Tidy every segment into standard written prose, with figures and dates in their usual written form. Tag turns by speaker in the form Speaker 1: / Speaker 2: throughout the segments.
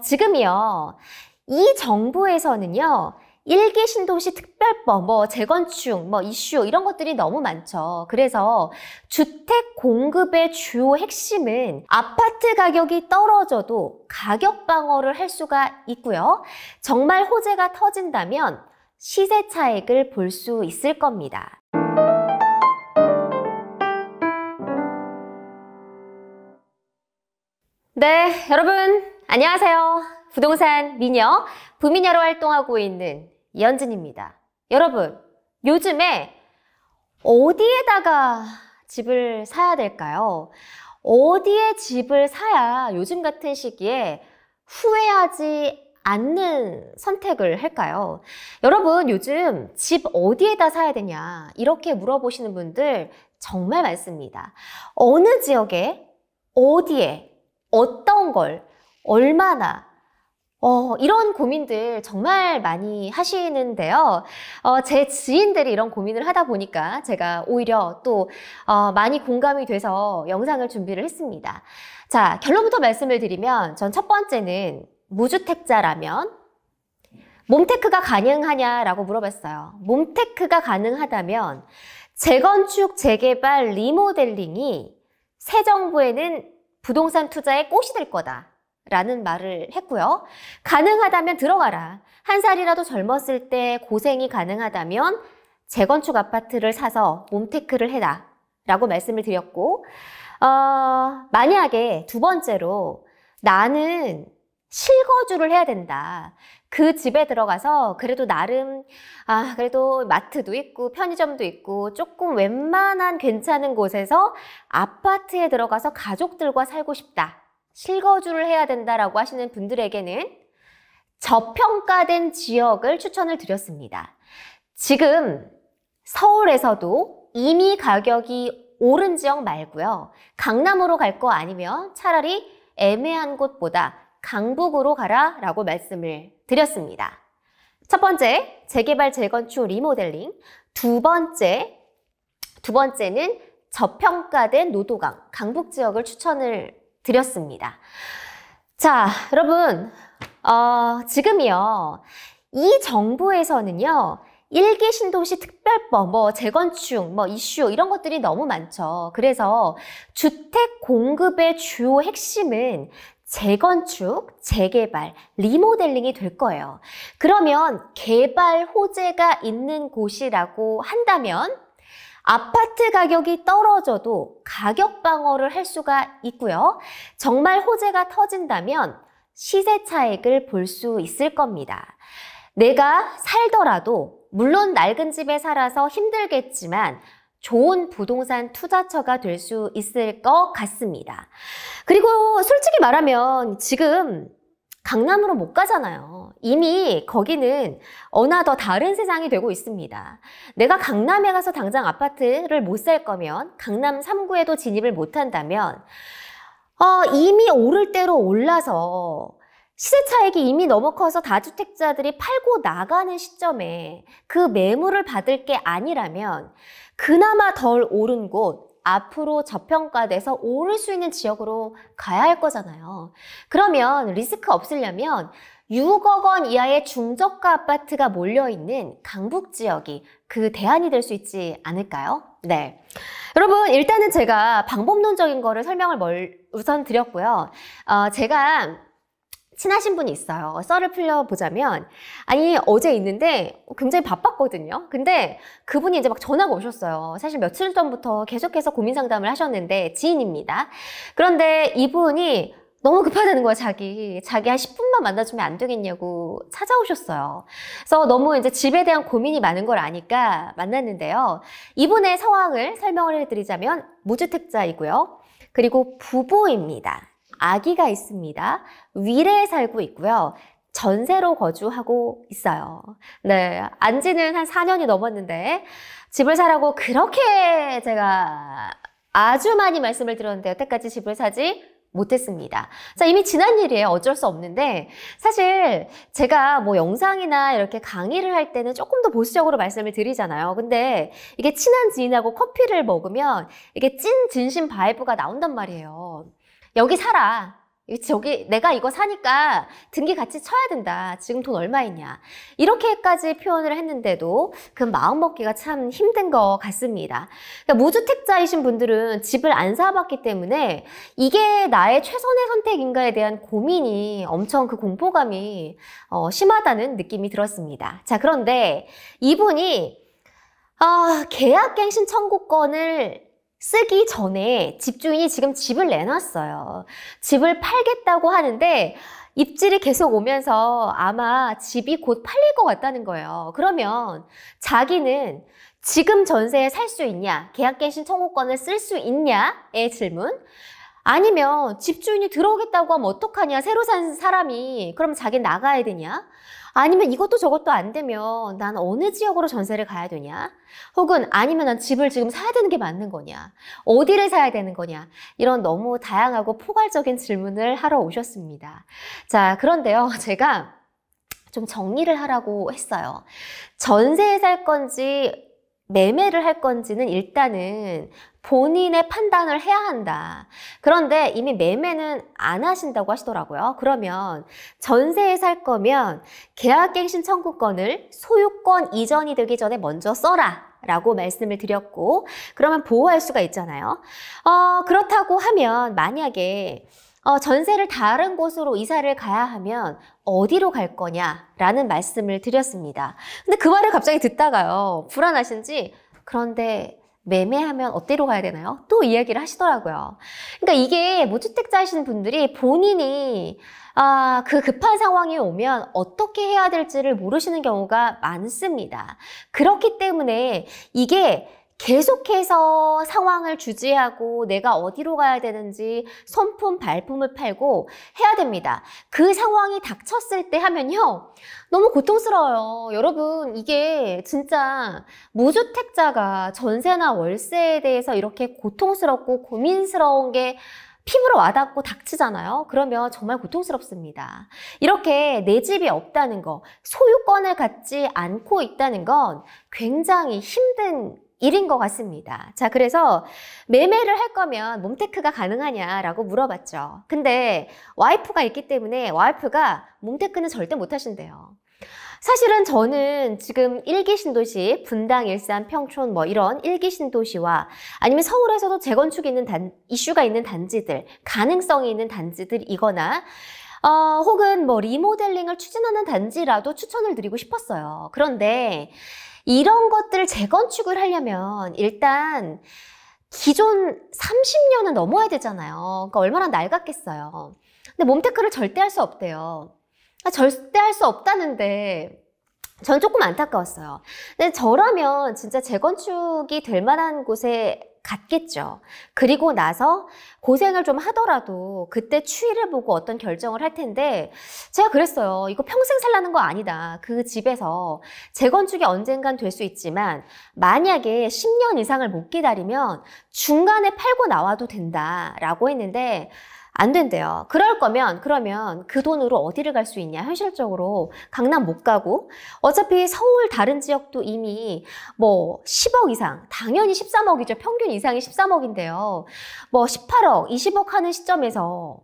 Speaker 1: 지금이요, 이 정부에서는요, 일기 신도시 특별법, 재건축, 이슈 이런 것들이 너무 많죠. 그래서 주택 공급의 주요 핵심은 아파트 가격이 떨어져도 가격 방어를 할 수가 있고요. 정말 호재가 터진다면 시세 차익을 볼 수 있을 겁니다. 네, 여러분 안녕하세요. 부동산 미녀, 부미녀로 활동하고 있는 이현진입니다. 여러분, 요즘에 어디에다가 집을 사야 될까요? 어디에 집을 사야 요즘 같은 시기에 후회하지 않는 선택을 할까요? 여러분, 요즘 집 어디에다 사야 되냐 이렇게 물어보시는 분들 정말 많습니다. 어느 지역에, 어디에, 어떤 걸, 얼마나, 이런 고민들 정말 많이 하시는데요. 제 지인들이 이런 고민을 하다 보니까 제가 오히려 또 많이 공감이 돼서 영상을 준비를 했습니다. 자, 결론부터 말씀을 드리면 전 첫 번째는 무주택자라면 몸테크가 가능하냐라고 물어봤어요. 몸테크가 가능하다면 재건축, 재개발, 리모델링이 새 정부에는 부동산 투자의 꽃이 될 거다 라는 말을 했고요. 가능하다면 들어가라. 한 살이라도 젊었을 때 고생이 가능하다면 재건축 아파트를 사서 몸테크를 해라 라고 말씀을 드렸고, 만약에 두 번째로 나는 실거주를 해야 된다. 그 집에 들어가서 그래도 나름 그래도 마트도 있고 편의점도 있고 조금 웬만한 괜찮은 곳에서 아파트에 들어가서 가족들과 살고 싶다. 실거주를 해야 된다라고 하시는 분들에게는 저평가된 지역을 추천을 드렸습니다. 지금 서울에서도 이미 가격이 오른 지역 말고요. 강남으로 갈 거 아니면 차라리 애매한 곳보다 강북으로 가라 라고 말씀을 드렸습니다. 첫 번째, 재개발, 재건축, 리모델링. 두 번째는 저평가된 노도강, 강북 지역을 추천을 드렸습니다. 자, 여러분, 지금이요, 이 정부에서는요, 일기 신도시 특별법, 재건축, 이슈 이런 것들이 너무 많죠. 그래서 주택 공급의 주요 핵심은 재건축, 재개발, 리모델링이 될 거예요. 그러면 개발 호재가 있는 곳이라고 한다면 아파트 가격이 떨어져도 가격 방어를 할 수가 있고요. 정말 호재가 터진다면 시세 차익을 볼 수 있을 겁니다. 내가 살더라도 물론 낡은 집에 살아서 힘들겠지만 좋은 부동산 투자처가 될 수 있을 것 같습니다. 그리고 솔직히 말하면 지금 강남으로 못 가잖아요. 이미 거기는 어나더 다른 세상이 되고 있습니다. 내가 강남에 가서 당장 아파트를 못 살 거면 강남 3구에도 진입을 못 한다면 이미 오를 대로 올라서 시세 차익이 이미 너무 커서 다주택자들이 팔고 나가는 시점에 그 매물을 받을 게 아니라면 그나마 덜 오른 곳, 앞으로 저평가돼서 오를 수 있는 지역으로 가야 할 거잖아요. 그러면 리스크 없으려면 6억 원 이하의 중저가 아파트가 몰려있는 강북 지역이 그 대안이 될 수 있지 않을까요? 네. 여러분, 일단은 제가 방법론적인 거를 설명을 우선 드렸고요. 제가 친하신 분이 있어요. 썰을 풀려보자면, 아니, 어제 있는데 굉장히 바빴거든요. 근데 그분이 이제 막 전화가 오셨어요. 사실 며칠 전부터 계속해서 고민 상담을 하셨는데, 지인입니다. 그런데 이분이 너무 급하다는 거야, 자기 한 10분만 만나주면 안 되겠냐고 찾아오셨어요. 그래서 너무 이제 집에 대한 고민이 많은 걸 아니까 만났는데요. 이분의 상황을 설명을 해드리자면, 무주택자이고요. 그리고 부부입니다. 아기가 있습니다. 위례에 살고 있고요. 전세로 거주하고 있어요. 네, 안지는 한 4년이 넘었는데 집을 사라고 그렇게 제가 아주 많이 말씀을 드렸는데 여태까지 집을 사지 못했습니다. 자, 이미 지난 일이에요. 어쩔 수 없는데 사실 제가 뭐 영상이나 이렇게 강의를 할 때는 조금 더 보수적으로 말씀을 드리잖아요. 근데 이게 친한 지인하고 커피를 먹으면 이게 찐 진심 바이브가 나온단 말이에요. 여기 살아. 저기 내가 이거 사니까 등기 같이 쳐야 된다. 지금 돈 얼마 있냐. 이렇게까지 표현을 했는데도 그 마음먹기가 참 힘든 것 같습니다. 그러니까 무주택자이신 분들은 집을 안 사봤기 때문에 이게 나의 최선의 선택인가에 대한 고민이 엄청 그 공포감이 심하다는 느낌이 들었습니다. 자, 그런데 이분이 계약갱신 청구권을 쓰기 전에 집주인이 지금 집을 내놨어요. 집을 팔겠다고 하는데 입질이 계속 오면서 아마 집이 곧 팔릴 것 같다는 거예요. 그러면 자기는 지금 전세에 살 수 있냐? 계약갱신 청구권을 쓸 수 있냐?의 질문. 아니면 집주인이 들어오겠다고 하면 어떡하냐? 새로 산 사람이. 그럼 자기는 나가야 되냐? 아니면 이것도 저것도 안 되면 난 어느 지역으로 전세를 가야 되냐? 혹은 아니면 난 집을 지금 사야 되는 게 맞는 거냐? 어디를 사야 되는 거냐? 이런 너무 다양하고 포괄적인 질문을 하러 오셨습니다. 자, 그런데요, 제가 좀 정리를 하라고 했어요. 전세에 살 건지 매매를 할 건지는 일단은 본인의 판단을 해야 한다. 그런데 이미 매매는 안 하신다고 하시더라고요. 그러면 전세에 살 거면 계약갱신 청구권을 소유권 이전이 되기 전에 먼저 써라 라고 말씀을 드렸고, 그러면 보호할 수가 있잖아요. 그렇다고 하면 만약에 전세를 다른 곳으로 이사를 가야 하면 어디로 갈 거냐라는 말씀을 드렸습니다. 근데 그 말을 갑자기 듣다가요, 불안하신지 그런데 매매하면 어디로 가야 되나요? 또 이야기를 하시더라고요. 그러니까 이게 무주택자이신 분들이 본인이 그 급한 상황이 오면 어떻게 해야 될지를 모르시는 경우가 많습니다. 그렇기 때문에 이게 계속해서 상황을 주지하고 내가 어디로 가야 되는지 손품 발품을 팔고 해야 됩니다. 그 상황이 닥쳤을 때 하면요, 너무 고통스러워요. 여러분, 이게 진짜 무주택자가 전세나 월세에 대해서 이렇게 고통스럽고 고민스러운 게 피부로 와닿고 닥치잖아요. 그러면 정말 고통스럽습니다. 이렇게 내 집이 없다는 거, 소유권을 갖지 않고 있다는 건 굉장히 힘든 일인 것 같습니다. 자, 그래서 매매를 할 거면 몸테크가 가능하냐라고 물어봤죠. 근데 와이프가 있기 때문에 와이프가 몸테크는 절대 못 하신대요. 사실은 저는 지금 1기 신도시, 분당, 일산, 평촌 이런 1기 신도시와 아니면 서울에서도 재건축이 있는 이슈가 있는 단지들, 가능성이 있는 단지들이거나 혹은 리모델링을 추진하는 단지라도 추천을 드리고 싶었어요. 그런데 이런 것들을 재건축을 하려면 일단 기존 30년은 넘어야 되잖아요. 그러니까 얼마나 낡았겠어요. 근데 몸테크를 절대 할 수 없대요. 절대 할 수 없다는데 전 조금 안타까웠어요. 근데 저라면 진짜 재건축이 될 만한 곳에 갔겠죠. 그리고 나서 고생을 좀 하더라도 그때 추이를 보고 어떤 결정을 할 텐데, 제가 그랬어요. 이거 평생 살라는 거 아니다. 그 집에서 재건축이 언젠간 될 수 있지만 만약에 10년 이상을 못 기다리면 중간에 팔고 나와도 된다라고 했는데 안 된대요. 그러면 그 돈으로 어디를 갈 수 있냐? 현실적으로 강남 못 가고, 어차피 서울 다른 지역도 이미 10억 이상, 당연히 13억이죠. 평균 이상이 13억인데요. 18억, 20억 하는 시점에서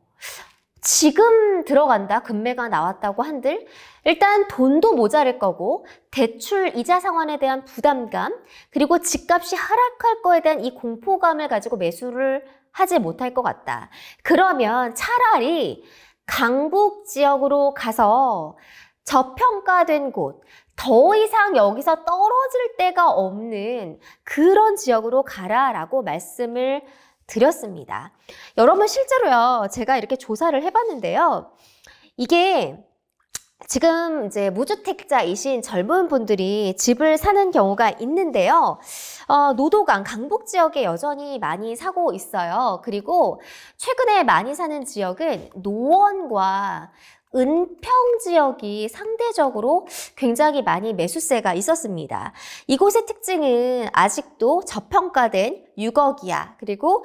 Speaker 1: 지금 들어간다, 금매가 나왔다고 한들 일단 돈도 모자랄 거고, 대출 이자 상환에 대한 부담감, 그리고 집값이 하락할 거에 대한 이 공포감을 가지고 매수를 하지 못할 것 같다. 그러면 차라리 강북 지역으로 가서 저평가된 곳, 더 이상 여기서 떨어질 데가 없는 그런 지역으로 가라라고 말씀을 드렸습니다. 여러분, 실제로요, 제가 이렇게 조사를 해봤는데요, 이게 지금 이제 무주택자이신 젊은 분들이 집을 사는 경우가 있는데요. 노도강, 강북 지역에 여전히 많이 사고 있어요. 그리고 최근에 많이 사는 지역은 노원과 은평 지역이 상대적으로 굉장히 많이 매수세가 있었습니다. 이곳의 특징은 아직도 저평가된 6억 이하, 그리고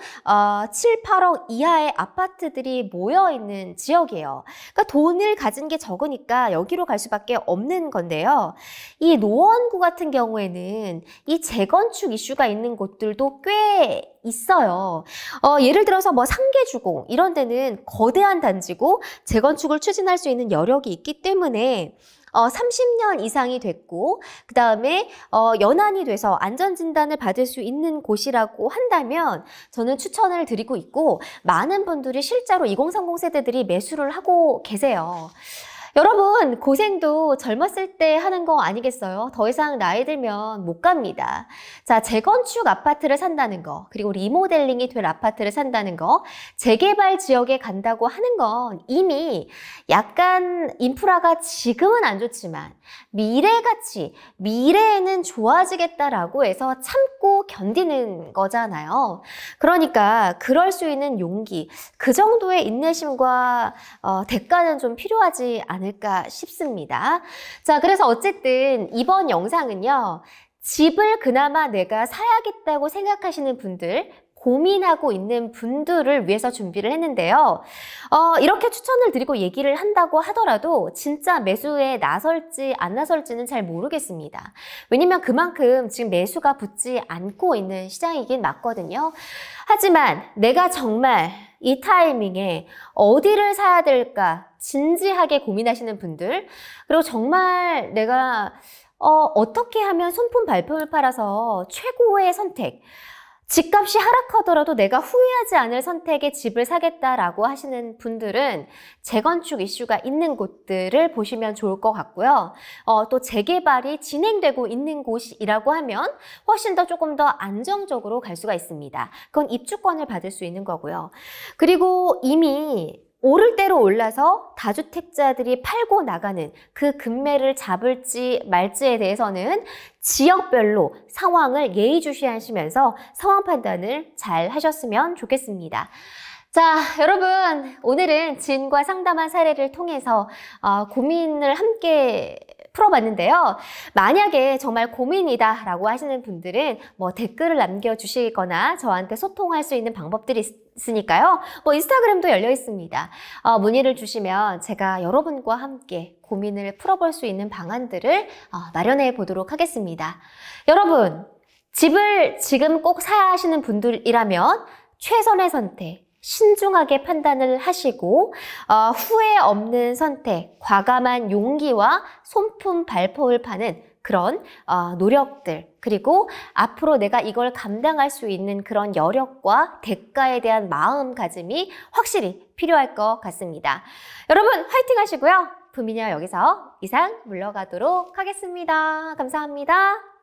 Speaker 1: 7, 8억 이하의 아파트들이 모여있는 지역이에요. 그러니까 돈을 가진 게 적으니까 여기로 갈 수밖에 없는 건데요. 이 노원구 같은 경우에는 이 재건축 이슈가 있는 곳들도 꽤 있어요. 예를 들어서 뭐 상계주공 이런 데는 거대한 단지고 재건축을 추진할 수 있는 여력이 있기 때문에 30년 이상이 됐고 그 다음에 연한이 돼서 안전진단을 받을 수 있는 곳이라고 한다면 저는 추천을 드리고 있고 많은 분들이 실제로 2030 세대들이 매수를 하고 계세요. 여러분 고생도 젊었을 때 하는 거 아니겠어요? 더 이상 나이 들면 못 갑니다. 자, 재건축 아파트를 산다는 거, 그리고 리모델링이 될 아파트를 산다는 거, 재개발 지역에 간다고 하는 건 이미 약간 인프라가 지금은 안 좋지만 미래같이 미래에는 좋아지겠다라고 해서 참고 견디는 거잖아요. 그러니까 그럴 수 있는 용기, 그 정도의 인내심과 대가는 좀 필요하지 않을까 싶습니다. 자, 그래서 어쨌든 이번 영상은요, 집을 그나마 내가 사야겠다고 생각하시는 분들, 고민하고 있는 분들을 위해서 준비를 했는데요. 이렇게 추천을 드리고 얘기를 한다고 하더라도 진짜 매수에 나설지 안 나설지는 잘 모르겠습니다. 왜냐면 그만큼 지금 매수가 붙지 않고 있는 시장이긴 맞거든요. 하지만 내가 정말 이 타이밍에 어디를 사야 될까 진지하게 고민하시는 분들, 그리고 정말 내가 어떻게 하면 손품 발품을 팔아서 최고의 선택, 집값이 하락하더라도 내가 후회하지 않을 선택의 집을 사겠다라고 하시는 분들은 재건축 이슈가 있는 곳들을 보시면 좋을 것 같고요. 또 재개발이 진행되고 있는 곳이라고 하면 훨씬 더 조금 더 안정적으로 갈 수가 있습니다. 그건 입주권을 받을 수 있는 거고요. 그리고 이미 오를 대로 올라서 다주택자들이 팔고 나가는 그 금매를 잡을지 말지에 대해서는 지역별로 상황을 예의주시하시면서 상황 판단을 잘 하셨으면 좋겠습니다. 자, 여러분 오늘은 지인과 상담한 사례를 통해서 고민을 함께 풀어봤는데요. 만약에 정말 고민이다 라고 하시는 분들은 뭐 댓글을 남겨주시거나 저한테 소통할 수 있는 방법들이 있으니까요. 뭐 인스타그램도 열려 있습니다. 문의를 주시면 제가 여러분과 함께 고민을 풀어볼 수 있는 방안들을 마련해 보도록 하겠습니다. 여러분, 집을 지금 꼭 사야 하시는 분들이라면 최선의 선택, 신중하게 판단을 하시고 후회 없는 선택, 과감한 용기와 손품 발품을 파는 그런 노력들, 그리고 앞으로 내가 이걸 감당할 수 있는 그런 여력과 대가에 대한 마음가짐이 확실히 필요할 것 같습니다. 여러분 화이팅 하시고요. 부미녀 여기서 이상 물러가도록 하겠습니다. 감사합니다.